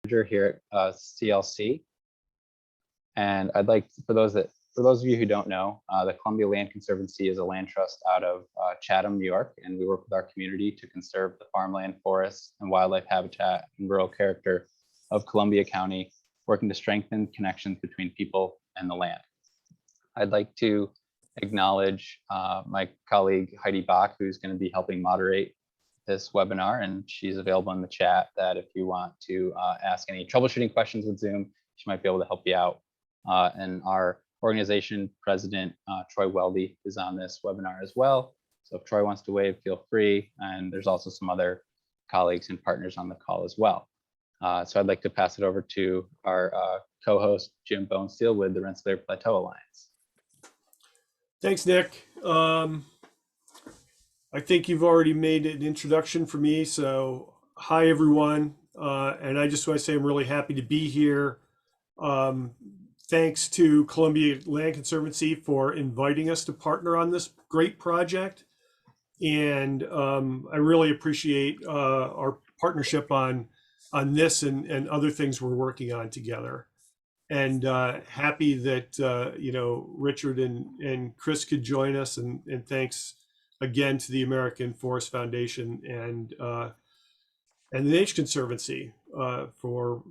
manager here at CLC. And I'd like, for those of you who don't know, the Columbia Land Conservancy is a land trust out of Chatham, New York, and we work with our community to conserve the farmland, forests, and wildlife habitat and rural character of Columbia County, working to strengthen connections between people and the land. I'd like to acknowledge my colleague Heidi Bach, who's going to be helping moderate this webinar, and she's available in the chat that if you want to ask any troubleshooting questions with Zoom, she might be able to help you out. And our organization president, Troy Weldy, is on this webinar as well. So if Troy wants to wave, feel free. And there's also some other colleagues and partners on the call as well. So I'd like to pass it over to our co-host, Jim Bonesteel with the Rensselaer Plateau Alliance. Thanks, Nick. I think you've already made an introduction for me. So hi, everyone. And I just want to say I'm really happy to be here. Thanks to Columbia Land Conservancy for inviting us to partner on this great project. And I really appreciate our partnership on this and other things we're working on together. And happy that Richard and Chris could join us, and thanks again to the American Forest Foundation and the Nature Conservancy for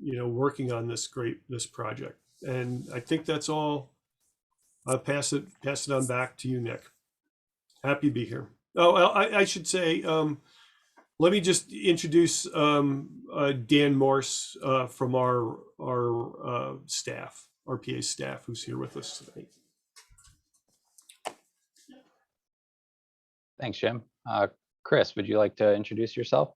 working on this project. And I think that's all. I'll pass it on back to you, Nick. Happy to be here. Oh, I should say, let me just introduce Dan Morse from our staff, RPA staff, who's here with us tonight. Thanks, Jim. Chris, would you like to introduce yourself?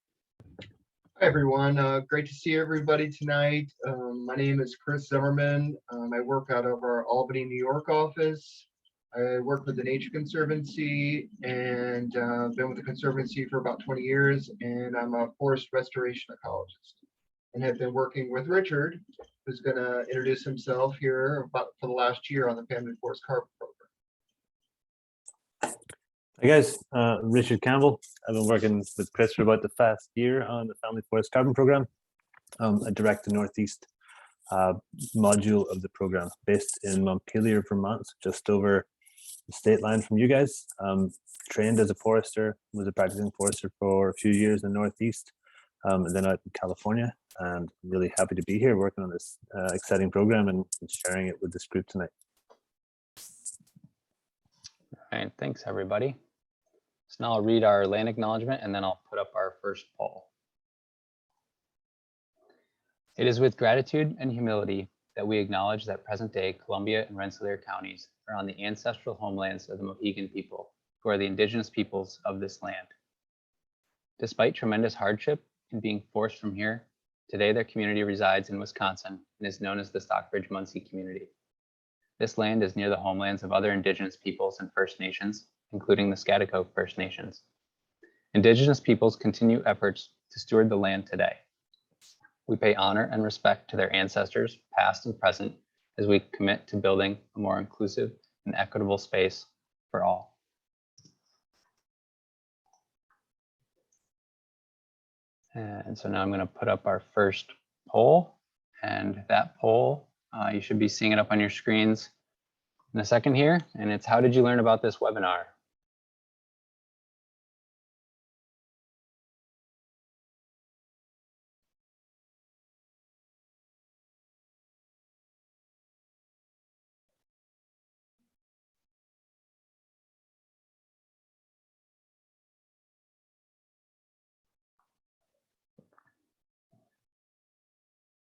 Hi, everyone. Great to see everybody tonight. My name is Chris Zimmerman. I work out of our Albany, New York office. I work with the Nature Conservancy and been with the Conservancy for about 20 years, and I'm a forest restoration ecologist and have been working with Richard, who's going to introduce himself here for the last year on the Family Forest Carbon Program. Hi guys, Richard Campbell. I've been working with Chris for about the past year on the Family Forest Carbon Program. I direct the Northeast module of the program based in Montpelier, Vermont, just over the state line from you guys. Trained as a forester, was a practicing forester for a few years in the Northeast, and then out in California, and really happy to be here working on this exciting program and sharing it with this group tonight. All right, thanks everybody. So now I'll read our land acknowledgement and then I'll put up our first poll. It is with gratitude and humility that we acknowledge that present-day Columbia and Rensselaer counties are on the ancestral homelands of the Mohegan people, who are the indigenous peoples of this land. Despite tremendous hardship in being forced from here, today their community resides in Wisconsin and is known as the Stockbridge-Muncie community. This land is near the homelands of other indigenous peoples and First Nations, including the Schaghticoke First Nations. Indigenous peoples continue efforts to steward the land today. We pay honor and respect to their ancestors, past and present, as we commit to building a more inclusive and equitable space for all. And so now I'm going to put up our first poll, and that poll, you should be seeing it up on your screens in a second here, and it's how did you learn about this webinar?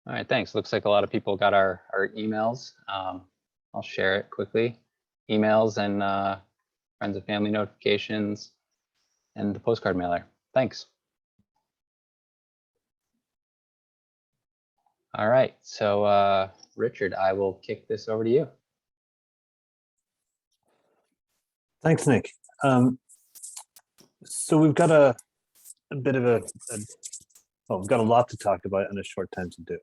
All right, thanks. Looks like a lot of people got our emails. I'll share it quickly. Emails and friends and family notifications and the postcard mailer. Thanks. All right, so Richard, I will kick this over to you. Thanks, Nick. So we've got a bit of we've got a lot to talk about in a short time to do it.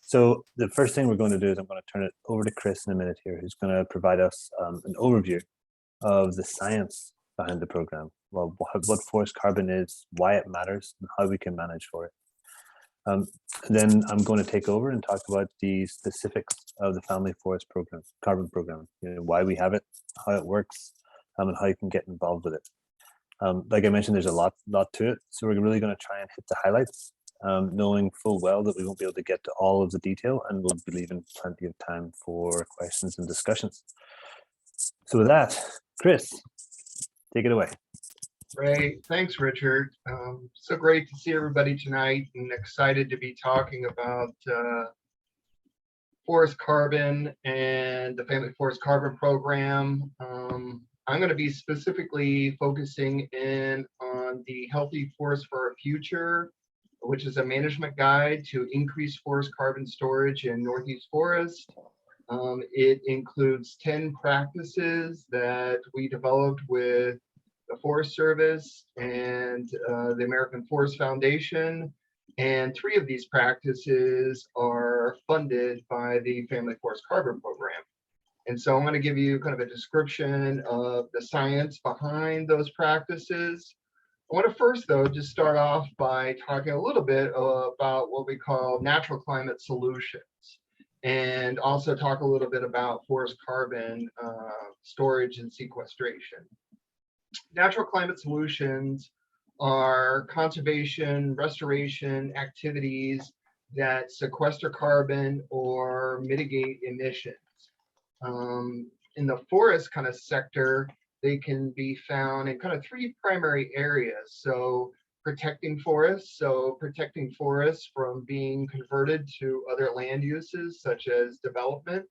So the first thing we're going to do is I'm going to turn it over to Chris in a minute here, who's going to provide us an overview of the science behind the program, well, what forest carbon is, why it matters, and how we can manage for it. Then I'm going to take over and talk about the specifics of the Family Forest Program, Carbon Program, why we have it, how it works, and how you can get involved with it. Like I mentioned, there's a lot to it, so we're really going to try and hit the highlights, knowing full well that we won't be able to get to all of the detail, and we'll be leaving plenty of time for questions and discussions. So with that, Chris, take it away. Great, thanks, Richard. So great to see everybody tonight, and excited to be talking about forest carbon and the Family Forest Carbon Program. I'm going to be specifically focusing in on the Healthy Forest for Our Future, which is a management guide to increase forest carbon storage in Northeast forest. It includes 10 practices that we developed with the Forest Service and the American Forest Foundation. And 3 of these practices are funded by the Family Forest Carbon Program. And so I'm going to give you kind of a description of the science behind those practices. I want to first, though, just start off by talking a little bit about what we call natural climate solutions, and also talk a little bit about forest carbon storage and sequestration. Natural climate solutions are conservation, restoration activities that sequester carbon or mitigate emissions. In the forest kind of sector, they can be found in kind of 3 primary areas. So protecting forests, from being converted to other land uses such as development.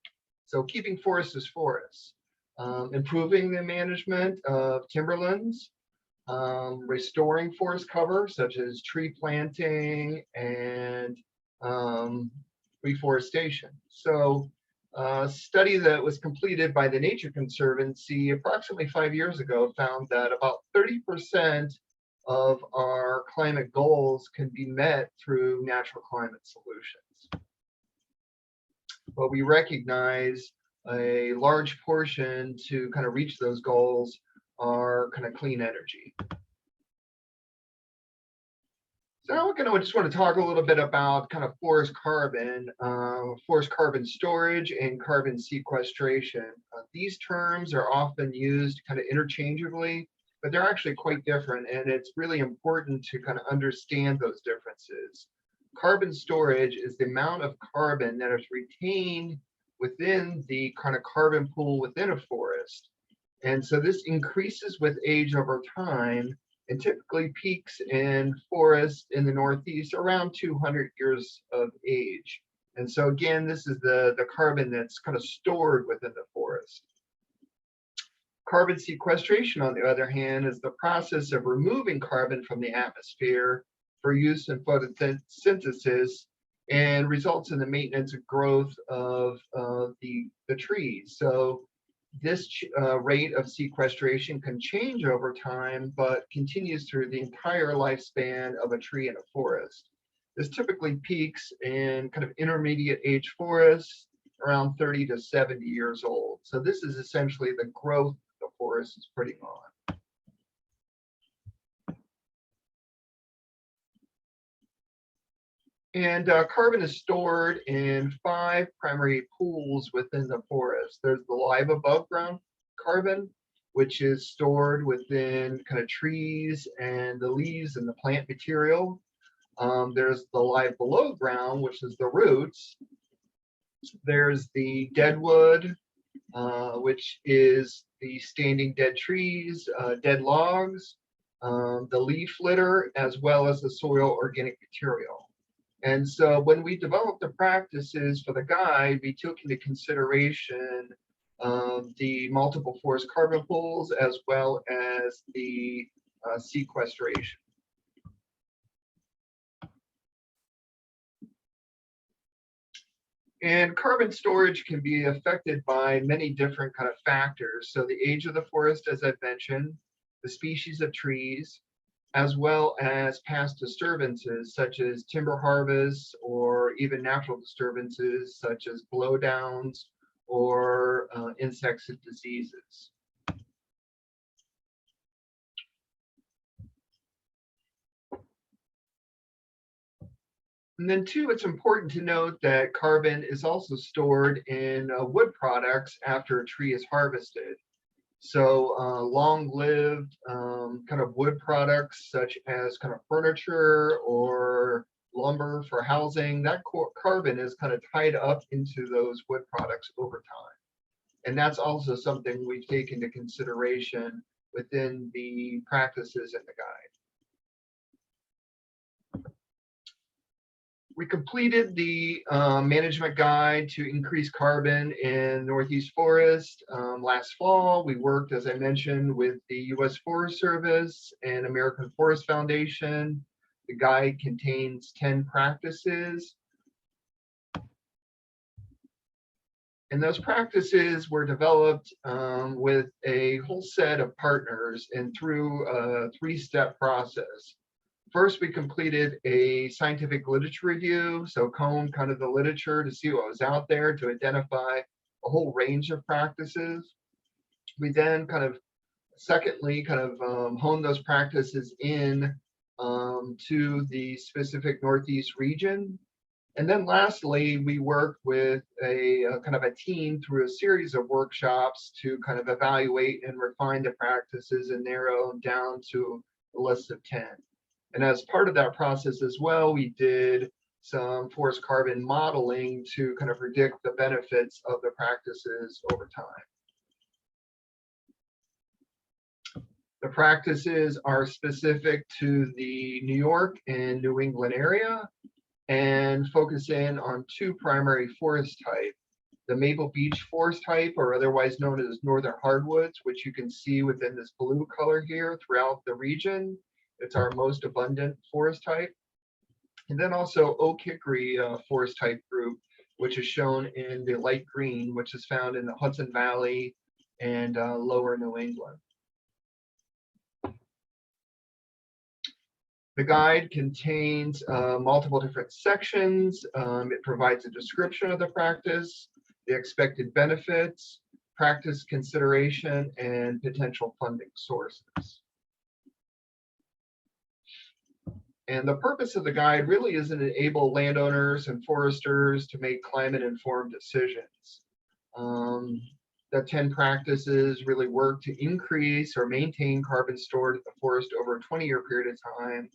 So keeping forests as forests. Improving the management of timberlands, restoring forest cover such as tree planting and reforestation. So a study that was completed by the Nature Conservancy approximately 5 years ago found that about 30% of our climate goals can be met through natural climate solutions. But we recognize a large portion to kind of reach those goals are kind of clean energy. So now I just want to talk a little bit about kind of forest carbon storage and carbon sequestration. These terms are often used kind of interchangeably, but they're actually quite different, and it's really important to kind of understand those differences. Carbon storage is the amount of carbon that is retained within the kind of carbon pool within a forest. And so this increases with age over time, and typically peaks in forests in the Northeast around 200 years of age. And so again, this is the carbon that's kind of stored within the forest. Carbon sequestration, on the other hand, is the process of removing carbon from the atmosphere for use in photosynthesis, and results in the maintenance and growth of the trees. So this rate of sequestration can change over time, but continues through the entire lifespan of a tree in a forest. This typically peaks in kind of intermediate age forests around 30 to 70 years old. So this is essentially the growth the forest is putting on. And carbon is stored in 5 primary pools within the forest. There's the live above ground carbon, which is stored within kind of trees and the leaves and the plant material. There's the live below ground, which is the roots. There's the dead wood, which is the standing dead trees, dead logs, the leaf litter, as well as the soil organic material. And so when we developed the practices for the guide, we took into consideration the multiple forest carbon pools as well as the sequestration. And carbon storage can be affected by many different kind of factors. So the age of the forest, as I've mentioned, the species of trees, as well as past disturbances such as timber harvests or even natural disturbances such as blowdowns or insects and diseases. And then two, it's important to note that carbon is also stored in wood products after a tree is harvested. So long-lived kind of wood products such as kind of furniture or lumber for housing, that carbon is kind of tied up into those wood products over time. And that's also something we take into consideration within the practices in the guide. We completed the management guide to increase carbon in Northeast Forest last fall. We worked, as I mentioned, with the U.S. Forest Service and American Forest Foundation. The guide contains 10 practices. And those practices were developed with a whole set of partners and through a 3-step process. First, we completed a scientific literature review, so combed kind of the literature to see what was out there to identify a whole range of practices. We then secondly, honed those practices in to the specific Northeast region. And then lastly, we worked with a team through a series of workshops to kind of evaluate and refine the practices and narrow down to a list of 10. And as part of that process as well, we did some forest carbon modeling to kind of predict the benefits of the practices over time. The practices are specific to the New York and New England area and focus in on 2 primary forest types. The Maple Beech forest type, or otherwise known as northern hardwoods, which you can see within this blue color here throughout the region. It's our most abundant forest type. And then also oak hickory forest type group, which is shown in the light green, which is found in the Hudson Valley and lower New England. The guide contains multiple different sections. It provides a description of the practice, the expected benefits, practice consideration, and potential funding sources. And the purpose of the guide really is to enable landowners and foresters to make climate-informed decisions. The 10 practices really work to increase or maintain carbon stored in the forest over a 20-year period of time,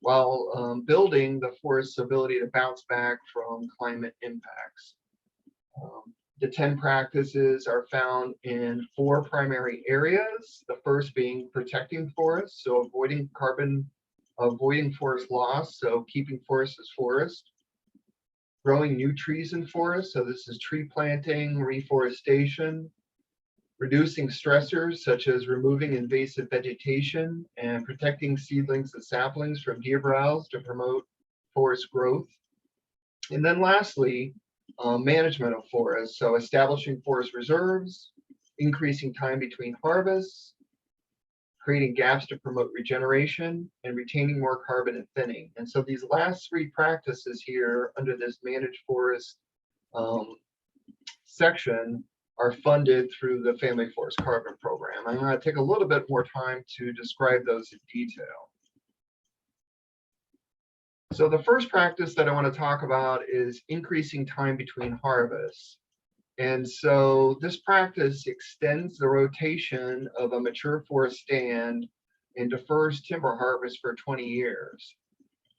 while building the forest's ability to bounce back from climate impacts. The 10 practices are found in 4 primary areas. The first being protecting forests, so avoiding forest loss, so keeping forests as forest. Growing new trees in forests, so this is tree planting, reforestation. Reducing stressors such as removing invasive vegetation and protecting seedlings and saplings from deer browse to promote forest growth. And then lastly, management of forests, so establishing forest reserves, increasing time between harvests, creating gaps to promote regeneration, and retaining more carbon and thinning. And so these last 3 practices here under this managed forest section are funded through the Family Forest Carbon Program. I'm going to take a little bit more time to describe those in detail. So the first practice that I want to talk about is increasing time between harvests. And so this practice extends the rotation of a mature forest stand and defers timber harvest for 20 years.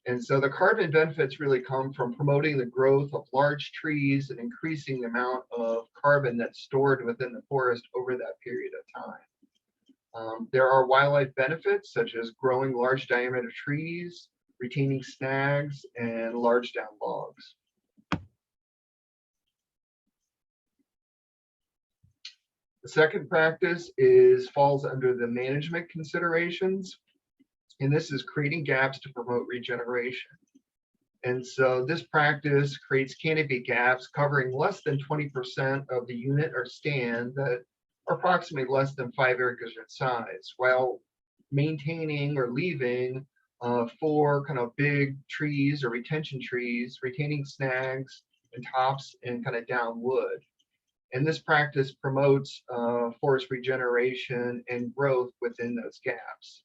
And so the carbon benefits really come from promoting the growth of large trees and increasing the amount of carbon that's stored within the forest over that period of time. There are wildlife benefits such as growing large diameter trees, retaining snags, and large down logs. The second practice falls under the management considerations. And this is creating gaps to promote regeneration. And so this practice creates canopy gaps covering less than 20% of the unit or stand that are approximately less than 5 acres in size, while maintaining or leaving 4 kind of big trees or retention trees, retaining snags and tops and kind of down wood. And this practice promotes forest regeneration and growth within those gaps.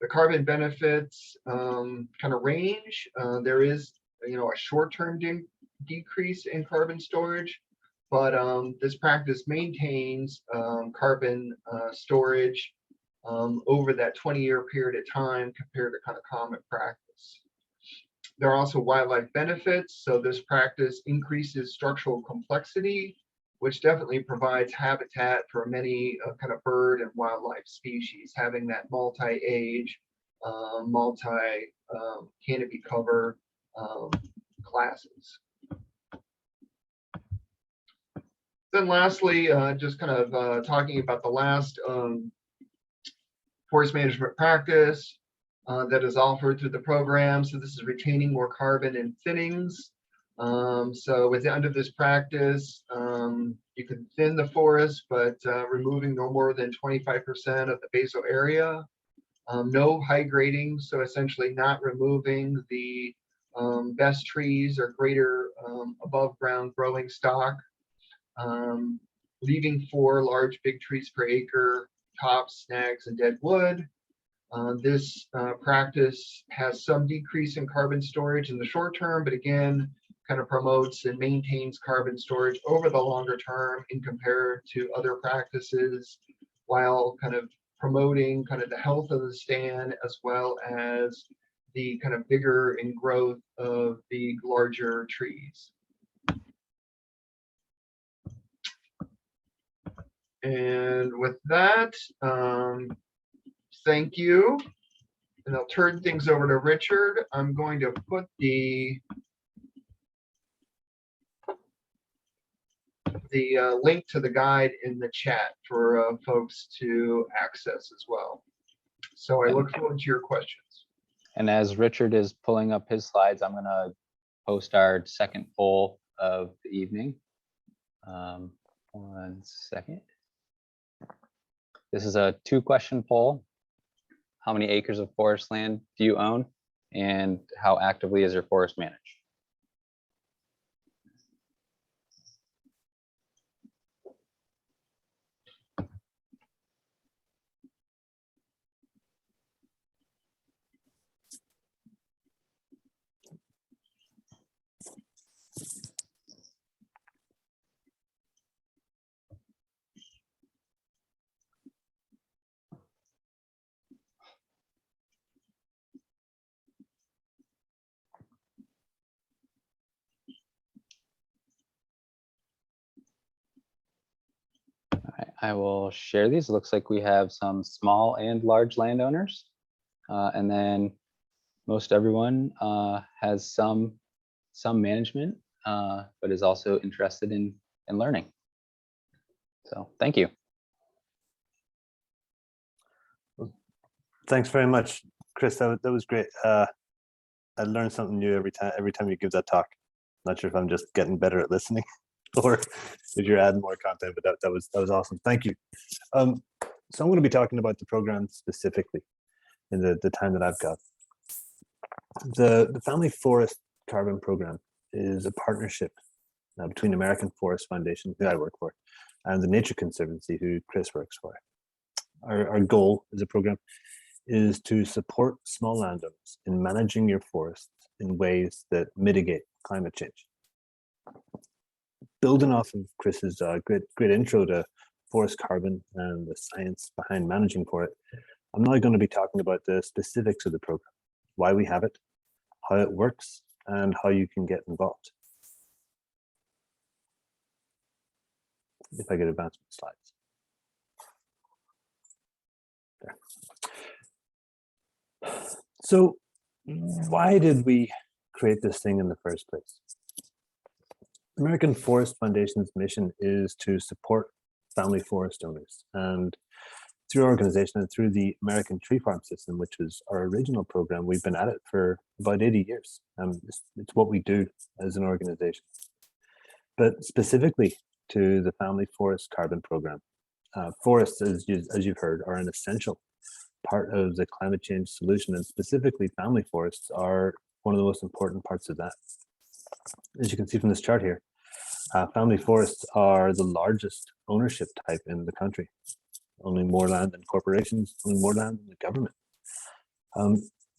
The carbon benefits kind of range. There is a short-term decrease in carbon storage, but this practice maintains carbon storage over that 20-year period of time compared to kind of common practice. There are also wildlife benefits. So this practice increases structural complexity, which definitely provides habitat for many kind of bird and wildlife species, having that multi-age, multi-canopy cover classes. Then lastly, just kind of talking about the last forest management practice that is offered through the program. So this is retaining more carbon in thinnings. So with the under this practice, you can thin the forest, but removing no more than 25% of the basal area. No high grading, so essentially not removing the best trees or greater above ground growing stock. Leaving 4 large big trees per acre, tops, snags, and dead wood. This practice has some decrease in carbon storage in the short term, but again, kind of promotes and maintains carbon storage over the longer term in compared to other practices, while kind of promoting kind of the health of the stand as well as the kind of vigor and growth of the larger trees. And with that, thank you. And I'll turn things over to Richard. I'm going to put the link to the guide in the chat for folks to access as well. So I look forward to your questions. And as Richard is pulling up his slides, I'm going to post our second poll of the evening. 1 second. This is a 2-question poll. How many acres of forest land do you own? And how actively is your forest managed? I will share these. It looks like we have some small and large landowners. And then most everyone has some management, but is also interested in learning. So thank you. Thanks very much, Chris. That was great. I learn something new every time you give that talk. Not sure if I'm just getting better at listening or if you're adding more content, but that was awesome. Thank you. So I'm going to be talking about the program specifically in the time that I've got. The Family Forest Carbon Program is a partnership between American Forest Foundation, who I work for, and the Nature Conservancy, who Chris works for. Our goal as a program is to support small landowners in managing your forests in ways that mitigate climate change. Building off of Chris's great intro to forest carbon and the science behind managing for it, I'm now going to be talking about the specifics of the program, why we have it, how it works, and how you can get involved. If I could advance my slides. There. So why did we create this thing in the first place? American Forest Foundation's mission is to support family forest owners, and through our organization and through the American Tree Farm System, which was our original program, we've been at it for about 80 years. It's what we do as an organization. But specifically to the Family Forest Carbon Program, forests, as you've heard, are an essential part of the climate change solution, and specifically family forests are one of the most important parts of that. As you can see from this chart here, family forests are the largest ownership type in the country. Only more land than corporations, only more land than the government.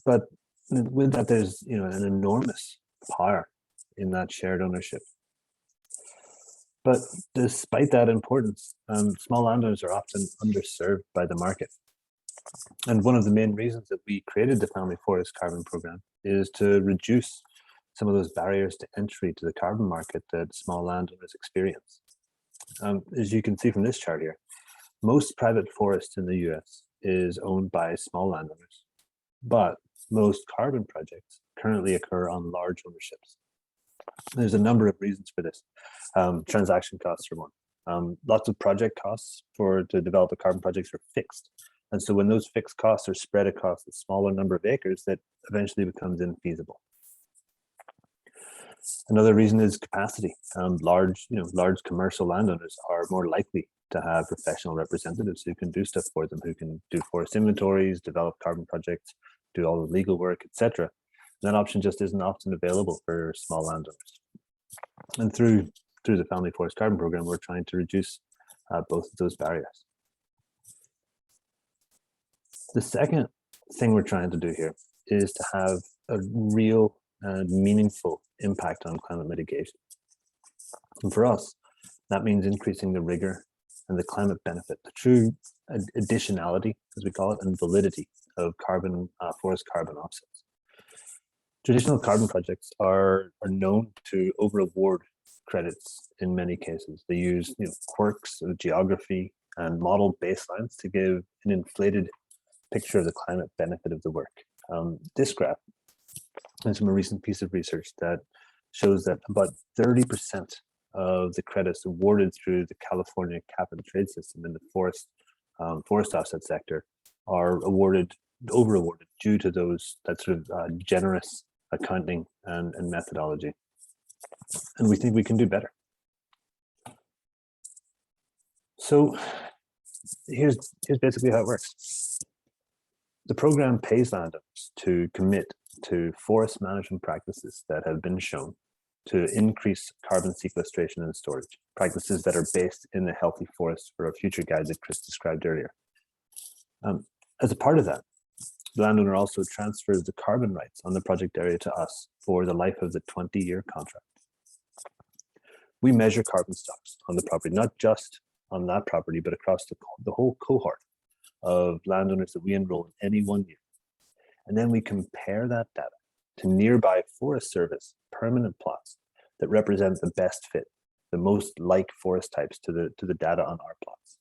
But with that, there's an enormous power in that shared ownership. But despite that importance, small landowners are often underserved by the market. And one of the main reasons that we created the Family Forest Carbon Program is to reduce some of those barriers to entry to the carbon market that small landowners experience. As you can see from this chart here, most private forests in the US is owned by small landowners, but most carbon projects currently occur on large ownerships. There's a number of reasons for this. Transaction costs are one. Lots of project costs to develop a carbon projects are fixed. And so when those fixed costs are spread across a smaller number of acres, that eventually becomes infeasible. Another reason is capacity. Large commercial landowners are more likely to have professional representatives who can do stuff for them, who can do forest inventories, develop carbon projects, do all the legal work, etc. That option just isn't often available for small landowners. And through the Family Forest Carbon Program, we're trying to reduce both of those barriers. The second thing we're trying to do here is to have a real and meaningful impact on climate mitigation. And for us, that means increasing the rigor and the climate benefit, the true additionality, as we call it, and validity of forest carbon offsets. Traditional carbon projects are known to over-award credits in many cases. They use quirks of geography and model baselines to give an inflated picture of the climate benefit of the work. This graph is from a recent piece of research that shows that about 30% of the credits awarded through the California cap and trade system in the forest offset sector are over-awarded due to that sort of generous accounting and methodology. And we think we can do better. So here's basically how it works. The program pays landowners to commit to forest management practices that have been shown to increase carbon sequestration and storage, practices that are based in the healthy forest for a future guide that Chris described earlier. As a part of that, the landowner also transfers the carbon rights on the project area to us for the life of the 20-year contract. We measure carbon stocks on the property, not just on that property, but across the whole cohort of landowners that we enroll in any 1 year. And then we compare that data to nearby Forest Service permanent plots that represent the best fit, the most like forest types to the data on our plots.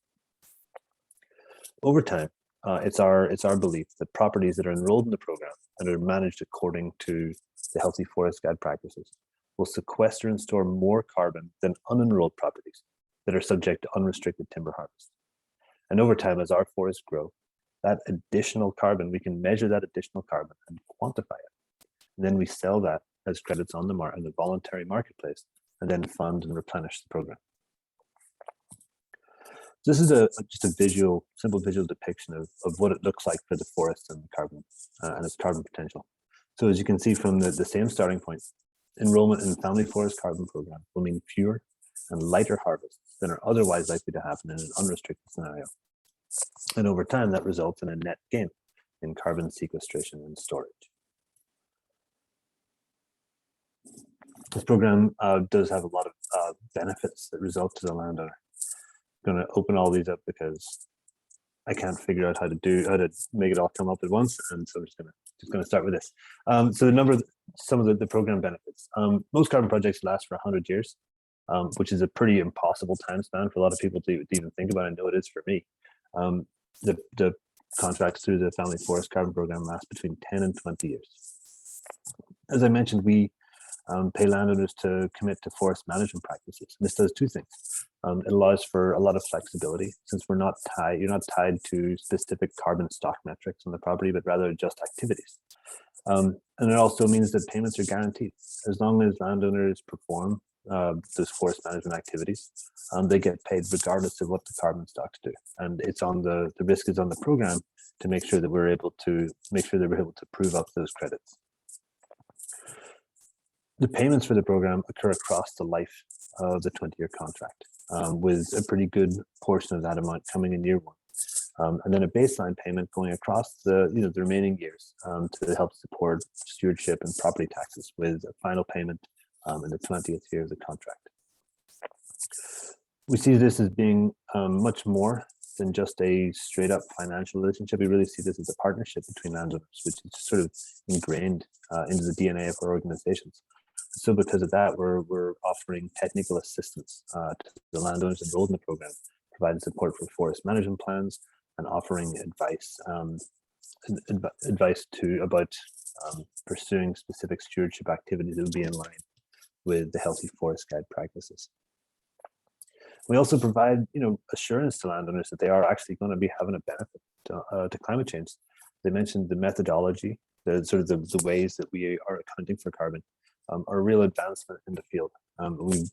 Over time, it's our belief that properties that are enrolled in the program and are managed according to the Healthy Forest Guide practices will sequester and store more carbon than unenrolled properties that are subject to unrestricted timber harvest. And over time, as our forests grow, that additional carbon, we can measure that additional carbon and quantify it. And then we sell that as credits on the voluntary marketplace, and then fund and replenish the program. This is just a simple visual depiction of what it looks like for the forest and carbon and its carbon potential. So as you can see from the same starting point, enrollment in the Family Forest Carbon Program will mean fewer and lighter harvests than are otherwise likely to happen in an unrestricted scenario. And over time, that results in a net gain in carbon sequestration and storage. This program does have a lot of benefits that result to the landowner. I'm going to open all these up because I can't figure out how to make it all come up at once, and so I'm just going to start with this. So some of the program benefits. Most carbon projects last for 100 years, which is a pretty impossible time span for a lot of people to even think about. I know it is for me. The contracts through the Family Forest Carbon Program last between 10 and 20 years. As I mentioned, we pay landowners to commit to forest management practices. And this does two things. It allows for a lot of flexibility, since you're not tied to specific carbon stock metrics on the property, but rather just activities. And it also means that payments are guaranteed. As long as landowners perform those forest management activities, they get paid regardless of what the carbon stocks do. And it's on the risk is on the program to make sure that we're able to prove up those credits. The payments for the program occur across the life of the 20-year contract, with a pretty good portion of that amount coming in year one. and then a baseline payment going across the the remaining years to help support stewardship and property taxes, with a final payment in the 20th year of the contract. We see this as being much more than just a straight up financial relationship. We really see this as a partnership between landowners, which is sort of ingrained into the DNA of our organizations. So because of that, we're offering technical assistance to the landowners enrolled in the program, providing support for forest management plans, and offering advice about pursuing specific stewardship activities that would be in line with the Healthy Forest Guide practices. We also provide, assurance to landowners that they are actually going to be having a benefit to climate change. They mentioned the methodology, the ways that we are accounting for carbon, are a real advancement in the field.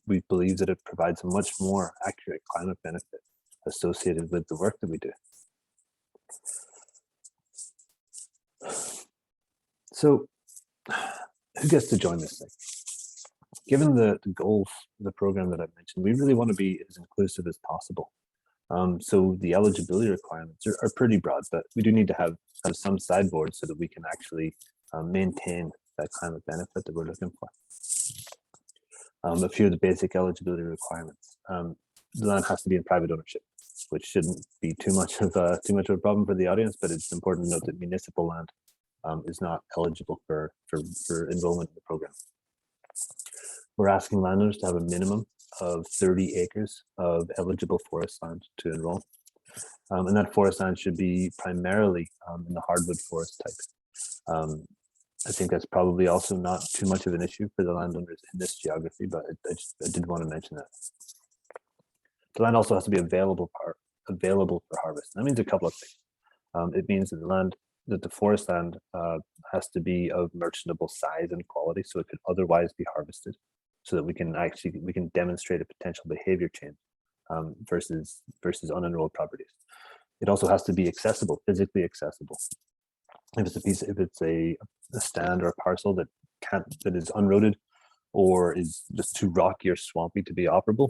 We believe that it provides a much more accurate climate benefit associated with the work that we do. So, who gets to join this thing? Given the goals of the program that I mentioned, we really want to be as inclusive as possible. So the eligibility requirements are pretty broad, but we do need to have some sideboards so that we can actually maintain that climate benefit that we're looking for. A few of the basic eligibility requirements. The land has to be in private ownership, which shouldn't be too much of a problem for the audience, but it's important to note that municipal land is not eligible for enrollment in the program. We're asking landowners to have a minimum of 30 acres of eligible forest land to enroll. And that forest land should be primarily in the hardwood forest type. I think that's probably also not too much of an issue for the landowners in this geography, but I did want to mention that. The land also has to be available for harvest. That means a couple of things. It means that the forest land has to be of merchantable size and quality, so it could otherwise be harvested, so that we can demonstrate a potential behavior change versus unenrolled properties. It also has to be accessible, physically accessible. If it's a stand or a parcel that is unroaded or is just too rocky or swampy to be operable,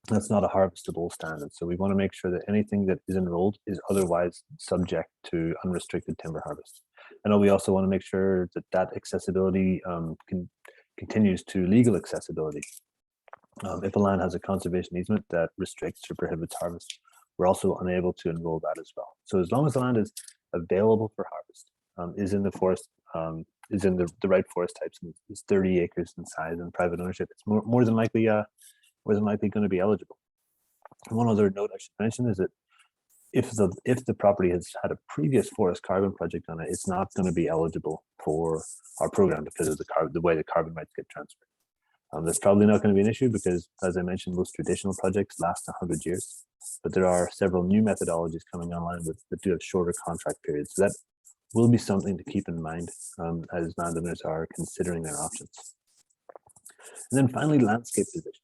that's not a harvestable stand. And so we want to make sure that anything that is enrolled is otherwise subject to unrestricted timber harvest. And we also want to make sure that accessibility continues to legal accessibility. If a land has a conservation easement that restricts or prohibits harvest, we're also unable to enroll that as well. So as long as the land is available for harvest, is in the forest, is in the right forest types, and is 30 acres in size and private ownership, it's more than likely going to be eligible. One other note I should mention is that if the property has had a previous forest carbon project on it, it's not going to be eligible for our program because of the way the carbon rights get transferred. That's probably not going to be an issue because, as I mentioned, most traditional projects last 100 years, but there are several new methodologies coming online that do have shorter contract periods. So that will be something to keep in mind as landowners are considering their options. And then finally, landscape position.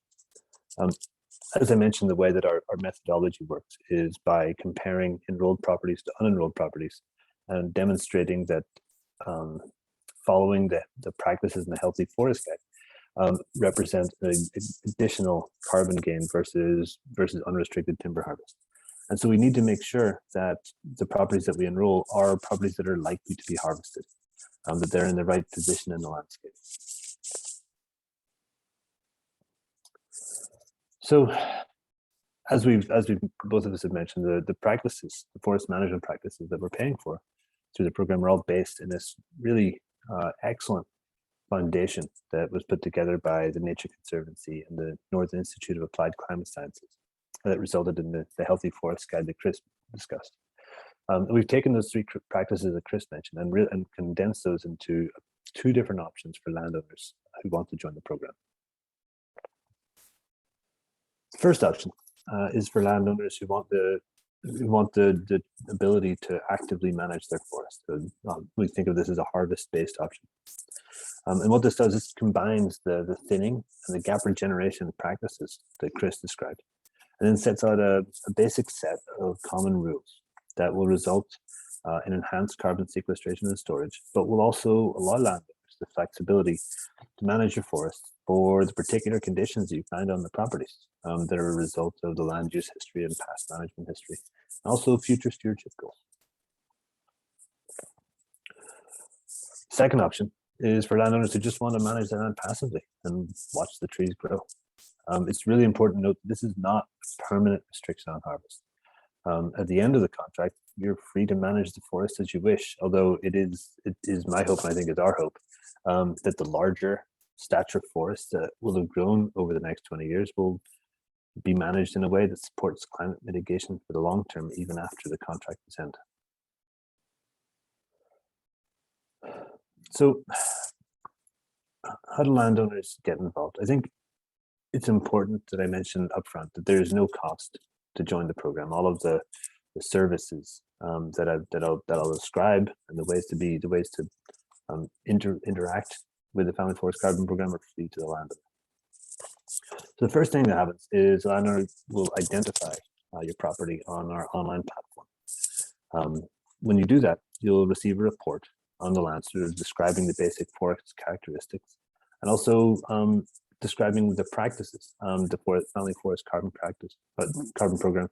As I mentioned, the way that our methodology works is by comparing enrolled properties to unenrolled properties and demonstrating that following the practices in the Healthy Forest Guide represent an additional carbon gain versus unrestricted timber harvest. And so we need to make sure that the properties that we enroll are properties that are likely to be harvested, that they're in the right position in the landscape. So, as we both of us have mentioned, the practices, the forest management practices that we're paying for through the program are all based in this really excellent foundation that was put together by the Nature Conservancy and the Northern Institute of Applied Climate Sciences that resulted in the Healthy Forest Guide that Chris discussed. We've taken those three practices that Chris mentioned and condensed those into two different options for landowners who want to join the program. The first option is for landowners who want the ability to actively manage their forest. So, we think of this as a harvest-based option. And what this does is combines the thinning and the gap regeneration practices that Chris described, and then sets out a basic set of common rules that will result in enhanced carbon sequestration and storage, but will also allow landowners the flexibility to manage your forest for the particular conditions that you find on the properties that are a result of the land use history and past management history, and also future stewardship goals. Second option is for landowners who just want to manage their land passively and watch the trees grow. It's really important to note this is not a permanent restriction on harvest. At the end of the contract, you're free to manage the forest as you wish, although it is my hope, and I think it's our hope, that the larger stature forests that will have grown over the next 20 years will be managed in a way that supports climate mitigation for the long term, even after the contract is ended. So how do landowners get involved? I think it's important that I mentioned upfront that there is no cost to join the program. All of the services that I'll describe and the ways to interact with the Family Forest Carbon Program are free to the landowner. So the first thing that happens is the landowner will identify your property on our online platform. When you do that, you'll receive a report on the land, sort of describing the basic forest characteristics, and also describing the practices, the Family Forest Carbon Program,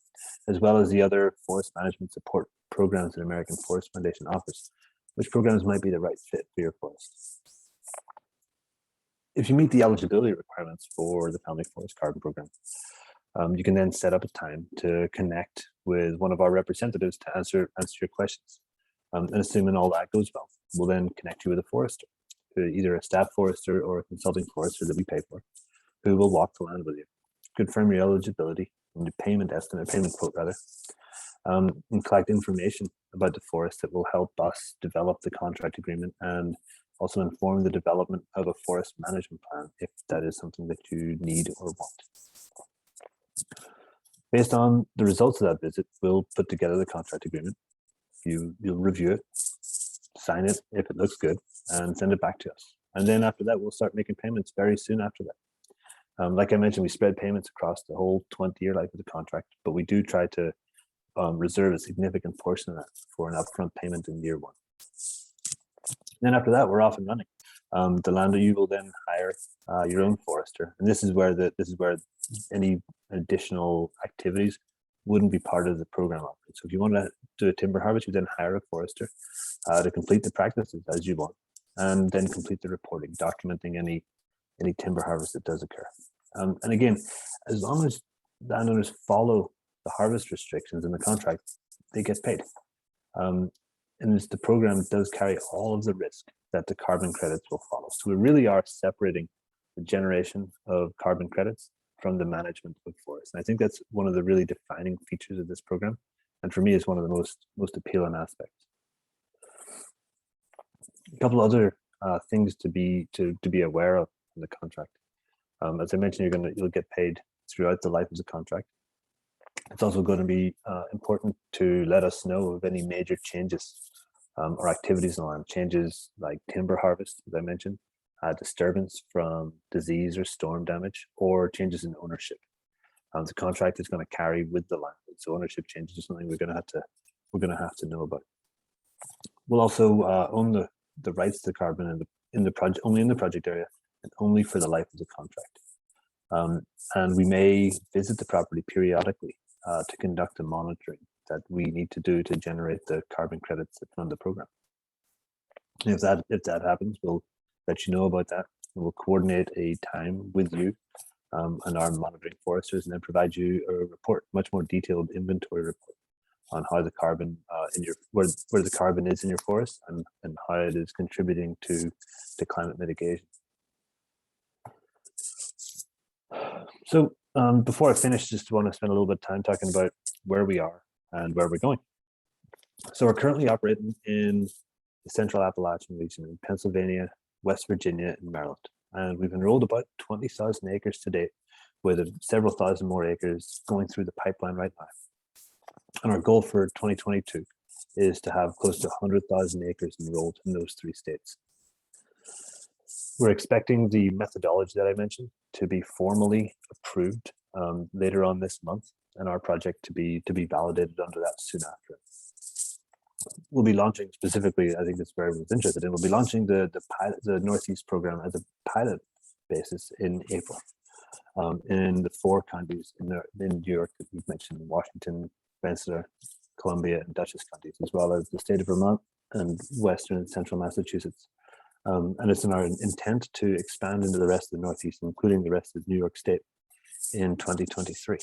as well as the other forest management support programs that American Forest Foundation offers, which programs might be the right fit for your forest. If you meet the eligibility requirements for the Family Forest Carbon Program, you can then set up a time to connect with one of our representatives to answer your questions. And assuming all that goes well, we'll then connect you with a forester, either a staff forester or a consulting forester that we pay for, who will walk the land with you, confirm your eligibility and your payment quote rather, and collect information about the forest that will help us develop the contract agreement and also inform the development of a forest management plan if that is something that you need or want. Based on the results of that visit, we'll put together the contract agreement. You'll review it, sign it if it looks good, and send it back to us. And then after that, we'll start making payments very soon after that. Like I mentioned, we spread payments across the whole 20-year life of the contract, but we do try to reserve a significant portion of that for an upfront payment in year one. Then after that, we're off and running. The landowner, you will then hire your own forester, and this is where any additional activities wouldn't be part of the program offering. So if you want to do a timber harvest, you then hire a forester to complete the practices as you want, and then complete the reporting, documenting any timber harvest that does occur. And again, as long as landowners follow the harvest restrictions in the contract, they get paid. And the program does carry all of the risk that the carbon credits will follow. So we really are separating the generation of carbon credits from the management of forests. And I think that's one of the really defining features of this program. And for me, it's one of the most appealing aspects. A couple other things to be aware of in the contract. As I mentioned, you'll get paid throughout the life of the contract. It's also going to be important to let us know of any major changes or activities on land, changes like timber harvest, as I mentioned, disturbance from disease or storm damage, or changes in ownership. The contract is going to carry with the land, so ownership changes is something we're going to have to know about. We'll also own the rights to the carbon in the project, only in the project area, and only for the life of the contract. And we may visit the property periodically to conduct the monitoring that we need to do to generate the carbon credits that fund the program. And if that happens, we'll let you know about that, and we'll coordinate a time with you and our monitoring foresters, and then provide you a report, much more detailed inventory report on how the carbon where the carbon is in your forest and how it is contributing to climate mitigation. So before I finish, just want to spend a little bit of time talking about where we are and where we're going. So we're currently operating in the Central Appalachian region in Pennsylvania, West Virginia, and Maryland. And we've enrolled about 20,000 acres to date, with several thousand more acres going through the pipeline right now. And our goal for 2022 is to have close to 100,000 acres enrolled in those 3 states. We're expecting the methodology that I mentioned to be formally approved later on this month, and our project to be validated under that soon after. We'll be launching specifically, I think that's where everyone's interested in, we'll be launching the Northeast program as a pilot basis in April. In the 4 counties in New York that we've mentioned, Washington, Rensselaer, Columbia, and Dutchess counties, as well as the state of Vermont and western and central Massachusetts. And it's in our intent to expand into the rest of the Northeast, including the rest of New York State in 2023.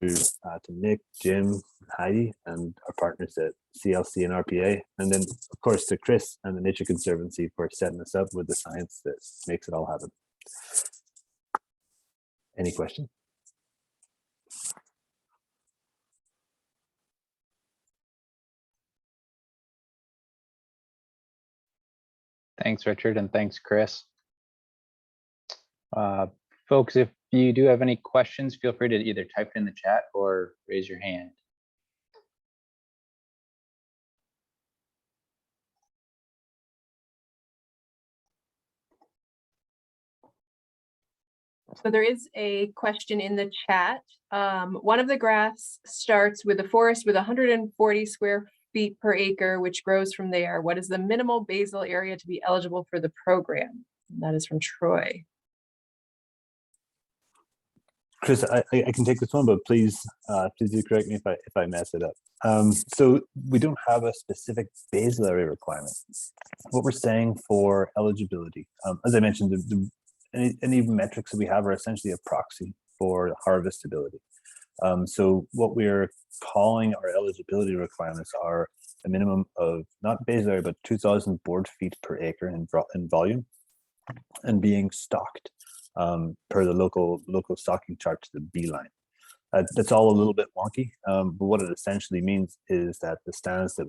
To Nick, Jim, Heidi, and our partners at CLC and RPA, and then of course to Chris and the Nature Conservancy for setting us up with the science that makes it all happen. Any questions? Thanks, Richard, and thanks, Chris. Folks, if you do have any questions, feel free to either type it in the chat or raise your hand. So there is a question in the chat. One of the graphs starts with a forest with 140 square feet per acre, which grows from there. What is the minimal basal area to be eligible for the program? And that is from Troy. Chris, I can take this one, but please do correct me if I mess it up. So we don't have a specific basal area requirement. What we're saying for eligibility, as I mentioned, any metrics that we have are essentially a proxy for harvestability. So what we're calling our eligibility requirements are a minimum of not basal area, but 2,000 board feet per acre in volume, and being stocked per the local stocking chart to the B line. That's all a little bit wonky, but what it essentially means is that the stands that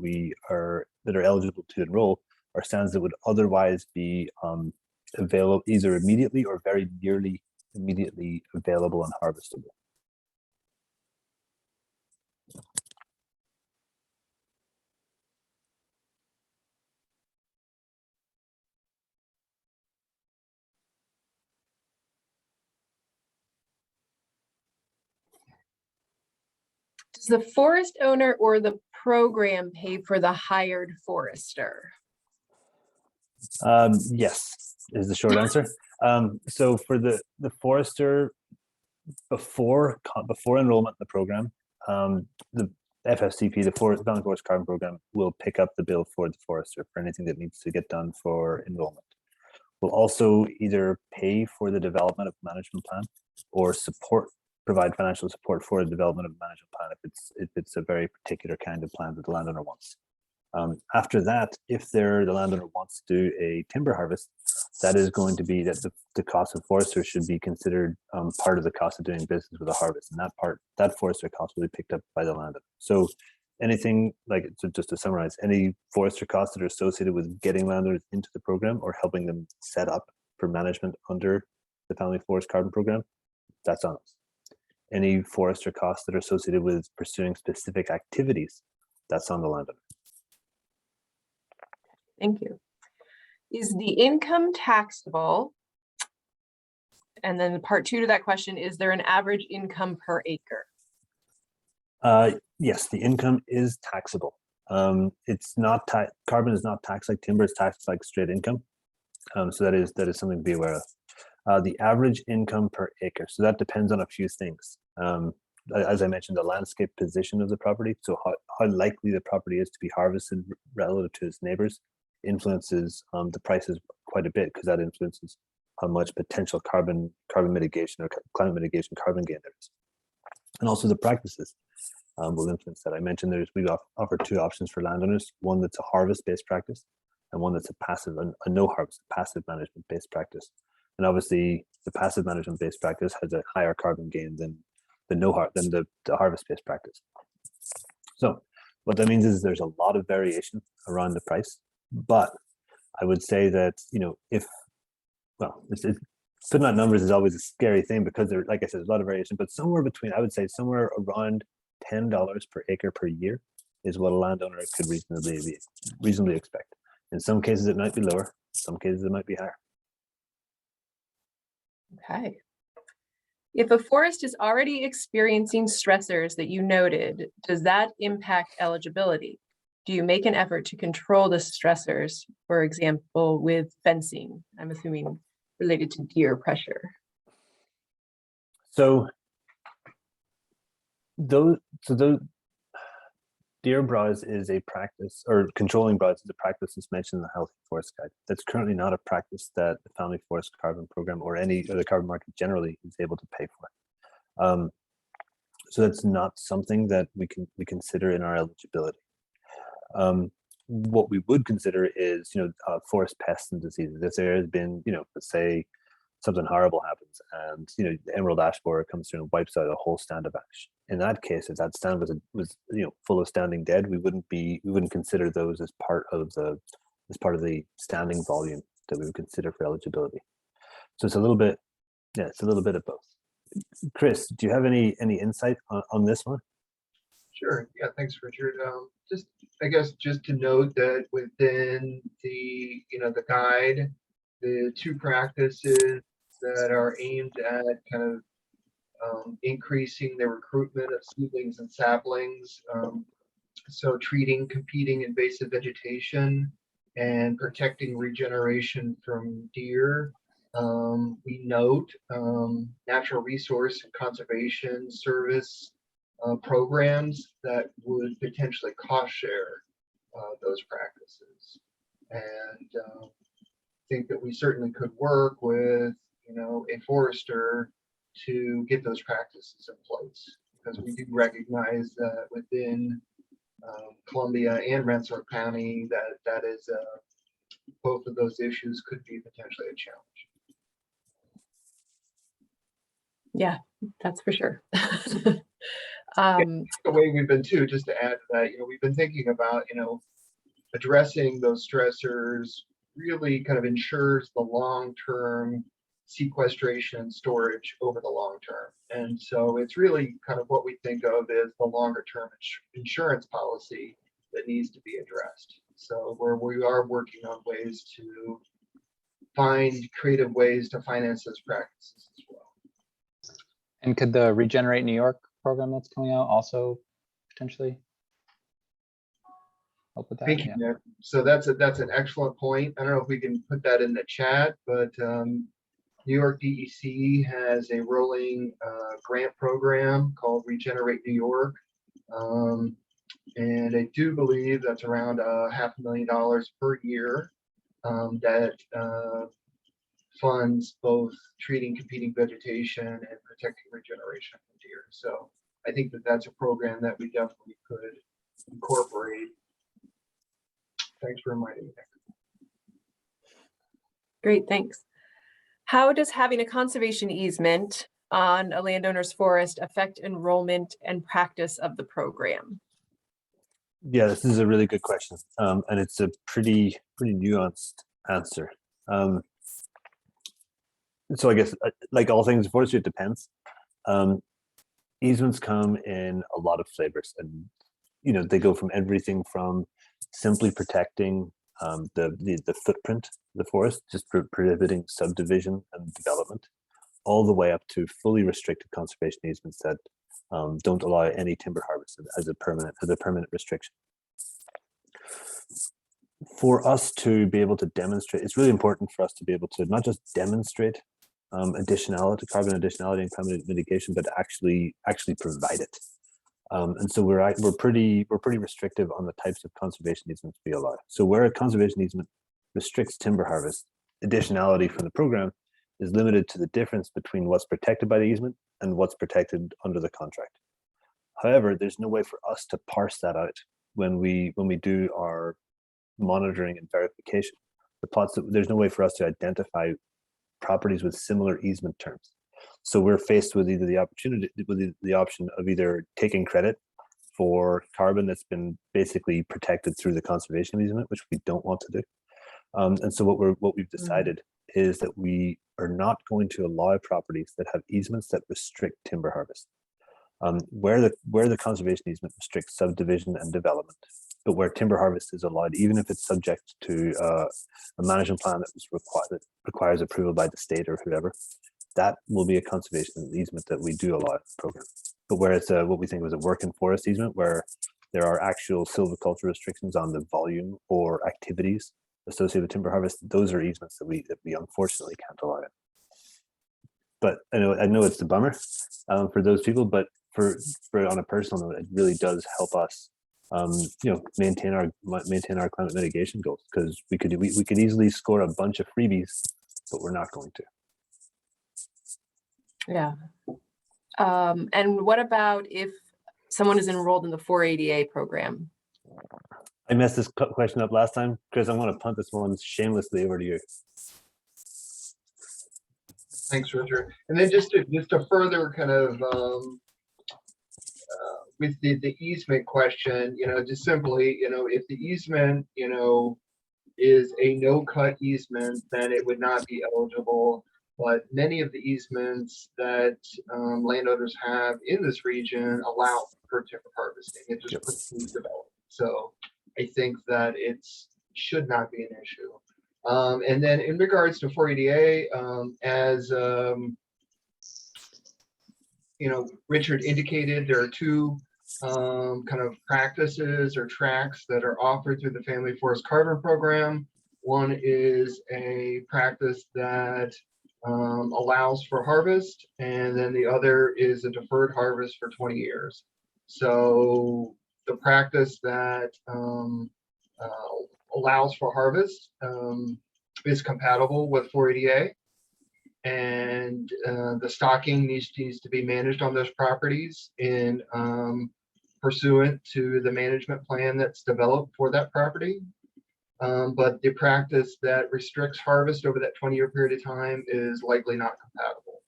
are eligible to enroll are stands that would otherwise be available either immediately or very nearly immediately available and harvestable. Does the forest owner or the program pay for the hired forester? Yes, is the short answer. So for the forester, before enrollment in the program, the FFCP, the Valley Forest Carbon Program, will pick up the bill for the forester for anything that needs to get done for enrollment. We'll also either pay for the development of management plan or provide financial support for the development of management plan if it's a very particular kind of plan that the landowner wants. After that, if the landowner wants to do a timber harvest, that is going to be that the cost of forester should be considered part of the cost of doing business with a harvest, and that forester cost will be picked up by the landowner. So anything like, so just to summarize, any forester costs that are associated with getting landowners into the program or helping them set up for management under the Family Forest Carbon Program, that's on us. Any forester costs that are associated with pursuing specific activities, that's on the landowner. Thank you. Is the income taxable? And then part 2 to that question, is there an average income per acre? Yes, the income is taxable. It's not carbon is not taxed like timber, it's taxed like straight income. So that is something to be aware of. The average income per acre, so that depends on a few things. As I mentioned, the landscape position of the property, so how likely the property is to be harvested relative to its neighbors, influences the prices quite a bit, because that influences how much potential carbon mitigation or climate mitigation carbon gain there is. And also the practices will influence that. I mentioned we offer 2 options for landowners, one that's a harvest-based practice and one that's a no harvest, passive management-based practice. And obviously the passive management-based practice has a higher carbon gain than the harvest-based practice. So what that means is there's a lot of variation around the price, but I would say that, putting out numbers is always a scary thing, because there, like I said, there's a lot of variation, but somewhere between, I would say somewhere around $10 per acre per year is what a landowner could reasonably expect. In some cases it might be lower, some cases it might be higher. Okay, If a forest is already experiencing stressors that you noted, does that impact eligibility? Do you make an effort to control the stressors, for example, with fencing? I'm assuming related to deer pressure. So those deer browse is a practice, or controlling browse is a practice that's mentioned in the Healthy Forest Guide. That's currently not a practice that the Family Forest Carbon Program or any other carbon market generally is able to pay for. So that's not something that we consider in our eligibility. What we would consider is, forest pests and diseases. If there has been, let's say something horrible happens and, the emerald ash borer comes through and wipes out a whole stand of ash. In that case, if that stand was full of standing dead, we wouldn't consider those as part of the standing volume that we would consider for eligibility. So it's a little bit of both. Chris, do you have any insight on this one? Sure. Yeah, thanks, Richard. I guess just to note that within the guide, the two practices that are aimed at kind of increasing the recruitment of seedlings and saplings. So treating competing invasive vegetation and protecting regeneration from deer. We note natural resource and conservation service programs that would potentially cost share those practices. And think that we certainly could work with a forester to get those practices in place, because we do recognize that within Columbia and Rensselaer County that is both of those issues could be potentially a challenge. Yeah, that's for sure. The way we've been too, just to add to that, we've been thinking about addressing those stressors really kind of ensures the long-term sequestration and storage over the long term. And so it's really kind of what we think of as the longer term insurance policy that needs to be addressed. So we are working on ways to find creative ways to finance those practices as well. And could the Regenerate New York program that's coming out also potentially help with that? Thank you, Nick. So that's an excellent point. I don't know if we can put that in the chat, but New York DEC has a rolling grant program called Regenerate New York. And I do believe that's around $500,000 per year that funds both treating competing vegetation and protecting regeneration from deer. So I think that's a program that we definitely could incorporate. Thanks for reminding me. Great, thanks. How does having a conservation easement on a landowner's forest affect enrollment and practice of the program? Yeah, this is a really good question, and it's a pretty nuanced answer. So I guess, like all things forestry, it depends. Easements come in a lot of flavors, and they go from everything from simply protecting the footprint of the forest, just prohibiting subdivision and development, all the way up to fully restricted conservation easements that don't allow any timber harvest as a permanent restriction. For us to be able to demonstrate, it's really important for us to be able to not just demonstrate additionality, carbon additionality and climate mitigation, but actually provide it. And so we're pretty restrictive on the types of conservation easements we allow. So where a conservation easement restricts timber harvest, additionality from the program is limited to the difference between what's protected by the easement and what's protected under the contract. However, there's no way for us to parse that out when we do our monitoring and verification. There's no way for us to identify properties with similar easement terms. So we're faced with either the option of either taking credit for carbon that's been basically protected through the conservation easement, which we don't want to do. And so what we've decided is that we are not going to allow properties that have easements that restrict timber harvest. Where the conservation easement restricts subdivision and development, but where timber harvest is allowed, even if it's subject to a management plan that requires approval by the state or whoever, that will be a conservation easement that we do a lot in the program. But where it's what we think was a working forest easement, where there are actual silviculture restrictions on the volume or activities associated with timber harvest, those are easements that we unfortunately can't allow. But I know it's a bummer for those people, but for on a personal note, it really does help us, maintain our climate mitigation goals, because we could easily score a bunch of freebies, but we're not going to. Yeah. And what about if someone is enrolled in the 480A program? I messed this question up last time, Chris. I'm going to punt this one shamelessly over to you. Thanks, Richard. And then just to further kind of with the easement question, just simply, if the easement, is a no-cut easement, then it would not be eligible. But many of the easements that landowners have in this region allow for timber harvesting. It just precludes development. So I think that it should not be an issue. And then in regards to 480A, as Richard indicated, there are two kind of practices or tracks that are offered through the Family Forest Carbon Program. One is a practice that allows for harvest, and then the other is a deferred harvest for 20 years. So the practice that allows for harvest is compatible with 480A, and the stocking needs to be managed on those properties in pursuant to the management plan that's developed for that property. But the practice that restricts harvest over that 20-year period of time is likely not compatible.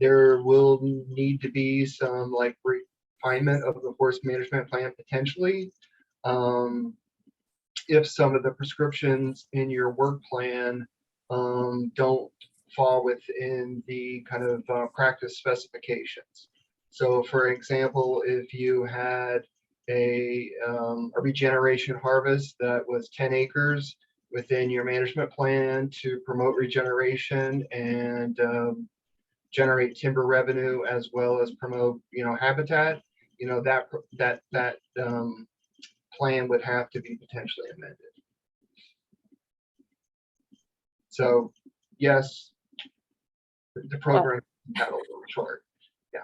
There will need to be some refinement of the forest management plan potentially. If some of the prescriptions in your work plan don't fall within the kind of practice specifications. So for example, if you had a regeneration harvest that was 10 acres within your management plan to promote regeneration and generate timber revenue as well as promote habitat, that plan would have to be potentially amended. So yes, the program got a little short. Yeah.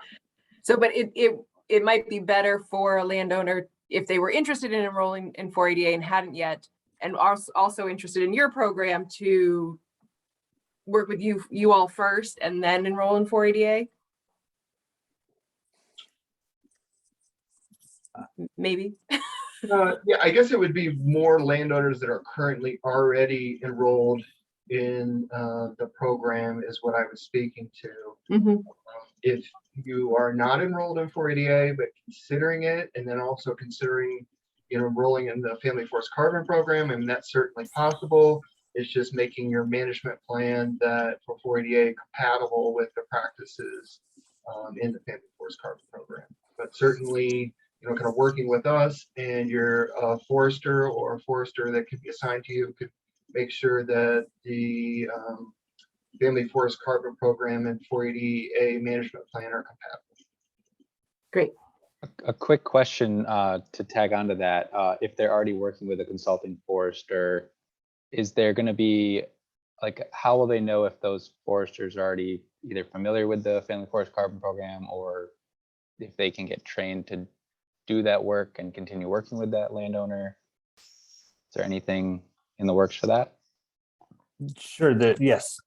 So, but it might be better for a landowner if they were interested in enrolling in 480A and hadn't yet, and also interested in your program, to work with you all first and then enroll in 480A. Maybe. Yeah, I guess it would be more landowners that are currently already enrolled in the program is what I was speaking to. Mm-hmm. If you are not enrolled in 480A, but considering it, and then also considering enrolling in the Family Forest Carbon Program, and that's certainly possible. It's just making your management plan that for 480A compatible with the practices in the Family Forest Carbon Program. But certainly, kind of working with us, and you're a forester or a forester that could be assigned to you, could make sure that the Family Forest Carbon Program and 480A management plan are compatible. Great. A quick question to tag onto that. If they're already working with a consulting forester, is there going to be, how will they know if those foresters are already either familiar with the Family Forest Carbon Program, or if they can get trained to do that work and continue working with that landowner? Is there anything in the works for that? Sure. Yes,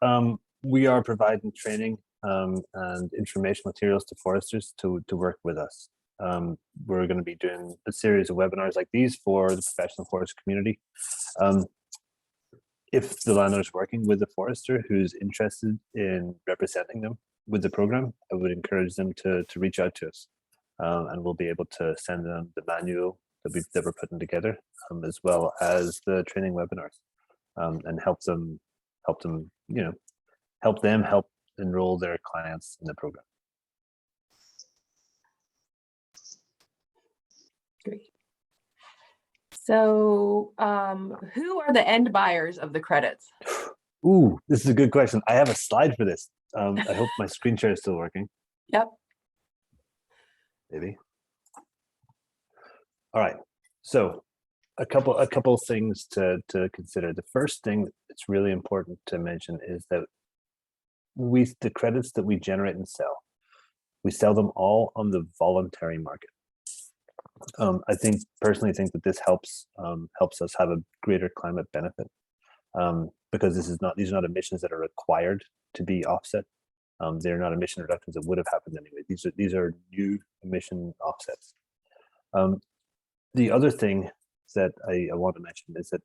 we are providing training and information materials to foresters to work with us. We're going to be doing a series of webinars like these for the professional forest community. If the landowner is working with a forester who's interested in representing them with the program, I would encourage them to reach out to us, and we'll be able to send them the manual that we're putting together, as well as the training webinars, and help them help enroll their clients in the program. Great. So who are the end buyers of the credits? Ooh, this is a good question. I have a slide for this. I hope my screen share is still working. Yep. Maybe. All right. So a couple things to consider. The first thing that's really important to mention is that the credits that we generate and sell, we sell them all on the voluntary market. I personally think that this helps us have a greater climate benefit, because these are not emissions that are required to be offset. They're not emission reductions that would have happened anyway. These are new emission offsets. The other thing that I want to mention is that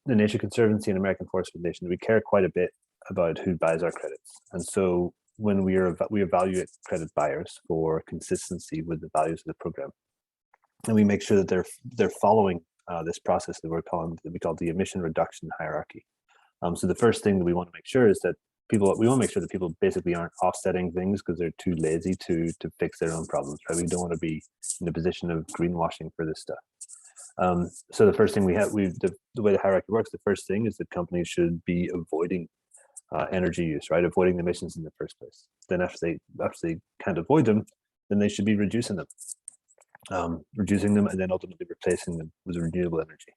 the Nature Conservancy and American Forest Foundation, we care quite a bit about who buys our credits, and so when we evaluate credit buyers for consistency with the values of the program, and we make sure that they're following this process that we call the emission reduction hierarchy. So the first thing that we want to make sure is that people basically aren't offsetting things because they're too lazy to fix their own problems, right? We don't want to be in a position of greenwashing for this stuff. So the first thing the way the hierarchy works, the first thing is that companies should be avoiding energy use, right? Avoiding the emissions in the first place. Then after they can't avoid them, then they should be reducing them, and then ultimately replacing them with renewable energy.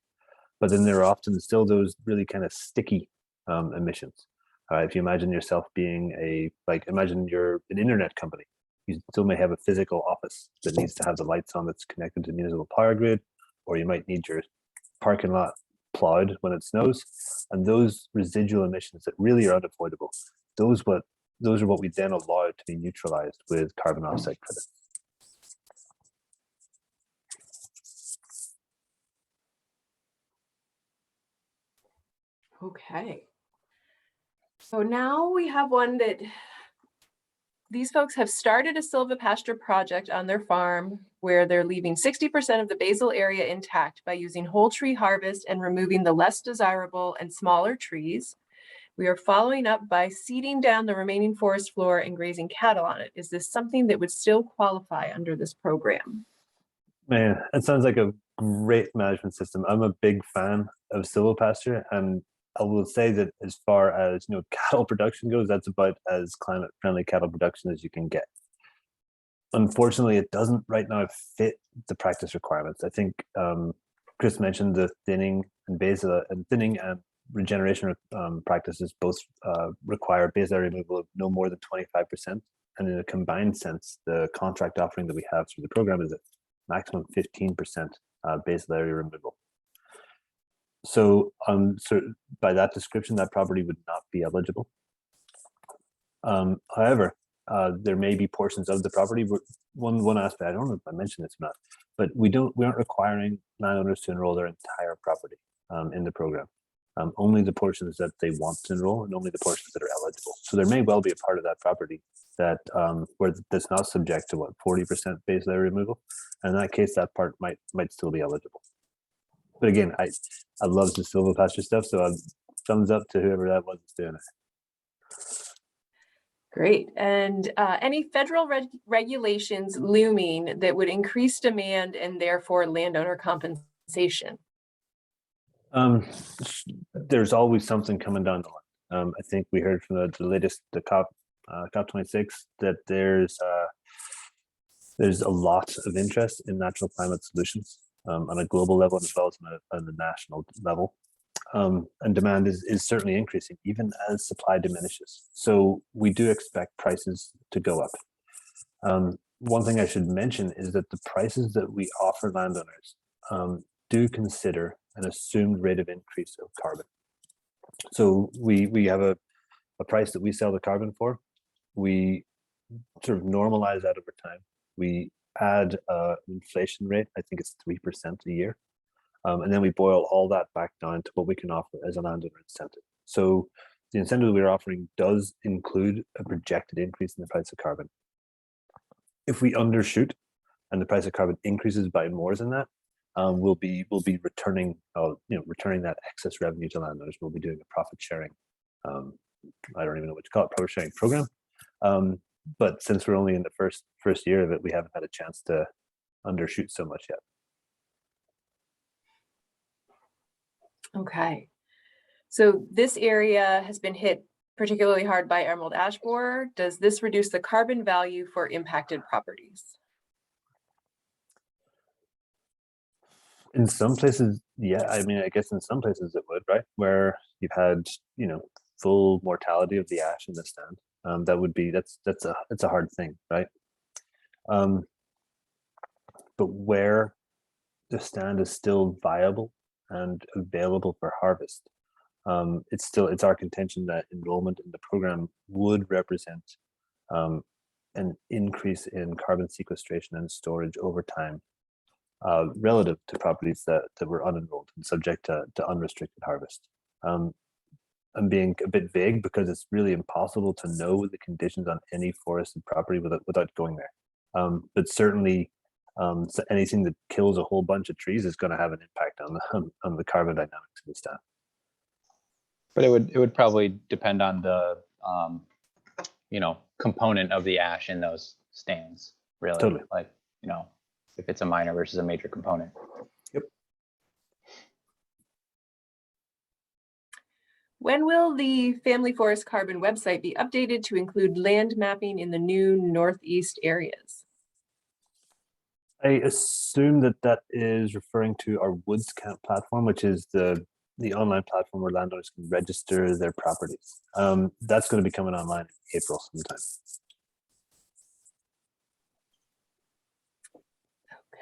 But then there are often still those really kind of sticky emissions. If you imagine yourself being imagine you're an internet company, you still may have a physical office that needs to have the lights on that's connected to the municipal power grid, or you might need your parking lot plowed when it snows, and those residual emissions that really are unavoidable, those are what we then allow to be neutralized with carbon offset credits. Okay. So now we have one that these folks have started a silvopasture project on their farm where they're leaving 60% of the basal area intact by using whole tree harvest and removing the less desirable and smaller trees. We are following up by seeding down the remaining forest floor and grazing cattle on it. Is this something that would still qualify under this program? Man, it sounds like a great management system. I'm a big fan of silvopasture, and I will say that as far as cattle production goes, that's about as climate friendly cattle production as you can get. Unfortunately, it doesn't right now fit the practice requirements. I think Chris mentioned the thinning and regeneration practices both require base area removal of no more than 25%. And in a combined sense, the contract offering that we have through the program is a maximum 15% basal area removal. So by that description, that property would not be eligible. However, there may be portions of the property. One aspect, I don't know if I mentioned this or not, but we aren't requiring landowners to enroll their entire property in the program. Only the portions that they want to enroll, and only the portions that are eligible. So there may well be a part of that property that that's not subject to 40% base area removal. And in that case, that part might still be eligible. But again, I love the silvopasture stuff, so thumbs up to whoever that was that's doing it. Great. And any federal regulations looming that would increase demand and therefore landowner compensation? There's always something coming down the line. I think we heard from the latest COP26 that there's a lot of interest in natural climate solutions on a global level as well as on a national level. And demand is certainly increasing even as supply diminishes. So we do expect prices to go up. One thing I should mention is that the prices that we offer landowners do consider an assumed rate of increase of carbon. So we have a price that we sell the carbon for. We sort of normalize that over time. We add an inflation rate, I think it's 3% a year. And then we boil all that back down to what we can offer as a landowner incentive. So the incentive we're offering does include a projected increase in the price of carbon. If we undershoot and the price of carbon increases by more than that, we'll be returning that excess revenue to landowners. We'll be doing a profit sharing. I don't even know what to call it, profit sharing program. But since we're only in the first year of it, we haven't had a chance to undershoot so much yet. Okay. So this area has been hit particularly hard by emerald ash borer. Does this reduce the carbon value for impacted properties? In some places, yeah, I mean, I guess in some places it would, right? Where you've had, you know, full mortality of the ash in the stand. That would be, that's a hard thing, right? But where the stand is still viable and available for harvest, it's our contention that enrollment in the program would represent an increase in carbon sequestration and storage over time, relative to properties that were unenrolled and subject to unrestricted harvest. I'm being a bit vague because it's really impossible to know the conditions on any forested property without going there. But certainly, so anything that kills a whole bunch of trees is going to have an impact on the carbon dynamics of the stand. But it would probably depend on the component of the ash in those stands, really. Totally. Like, if it's a minor versus a major component. Yep. When will the Family Forest Carbon website be updated to include land mapping in the new northeast areas? I assume that is referring to our Woods Camp platform, which is the online platform where landowners can register their properties. That's going to be coming online in April sometime.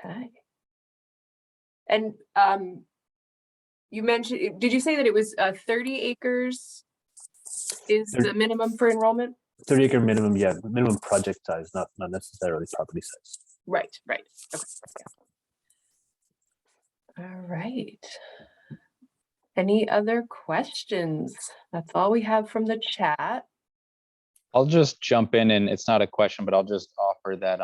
Okay. And you mentioned, did you say that it was 30 acres is the minimum for enrollment? 30-acre minimum, yeah, minimum project size, not necessarily property size. Right. Okay. All right. Any other questions? That's all we have from the chat. I'll just jump in, and it's not a question, but I'll just offer that,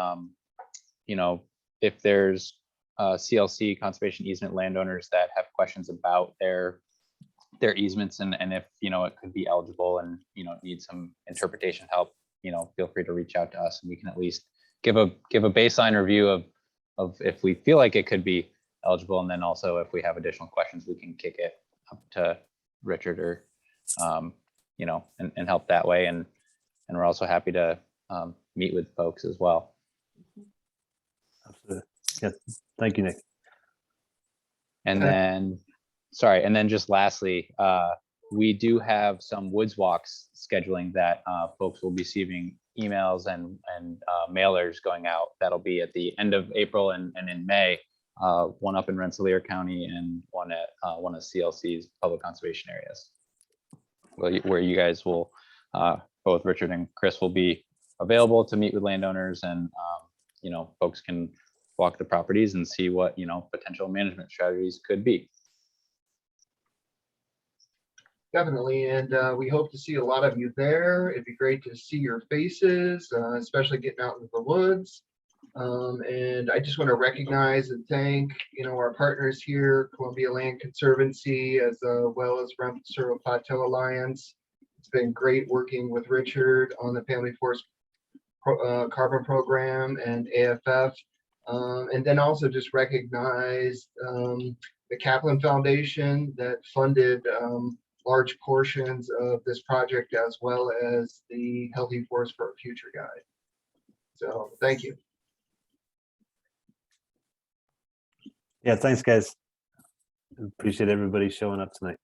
if there's CLC conservation easement landowners that have questions about their easements and if, it could be eligible and, need some interpretation help, feel free to reach out to us and we can at least give a baseline review of if we feel like it could be eligible. And then also if we have additional questions, we can kick it up to Richard or, and help that way. And we're also happy to meet with folks as well. Absolutely. Yeah. Thank you, Nick. And then, and then just lastly, we do have some woods walks scheduling that folks will be receiving emails and mailers going out. That'll be at the end of April and in May, one up in Rensselaer County and one at one of CLC's public conservation areas, where you guys will, both Richard and Chris will be available to meet with landowners and, folks can walk the properties and see what, potential management strategies could be. Definitely, and we hope to see a lot of you there. It'd be great to see your faces, especially getting out into the woods. And I just want to recognize and thank, our partners here, Columbia Land Conservancy, as well as Rensselaer Plateau Alliance. It's been great working with Richard on the Family Forest Carbon Program and AFF. And then also just recognize the Kaplan Foundation that funded large portions of this project, as well as the Healthy Forest for a Future Guide. So thank you. Yeah, thanks, guys. Appreciate everybody showing up tonight.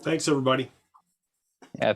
Thanks, everybody. Yeah.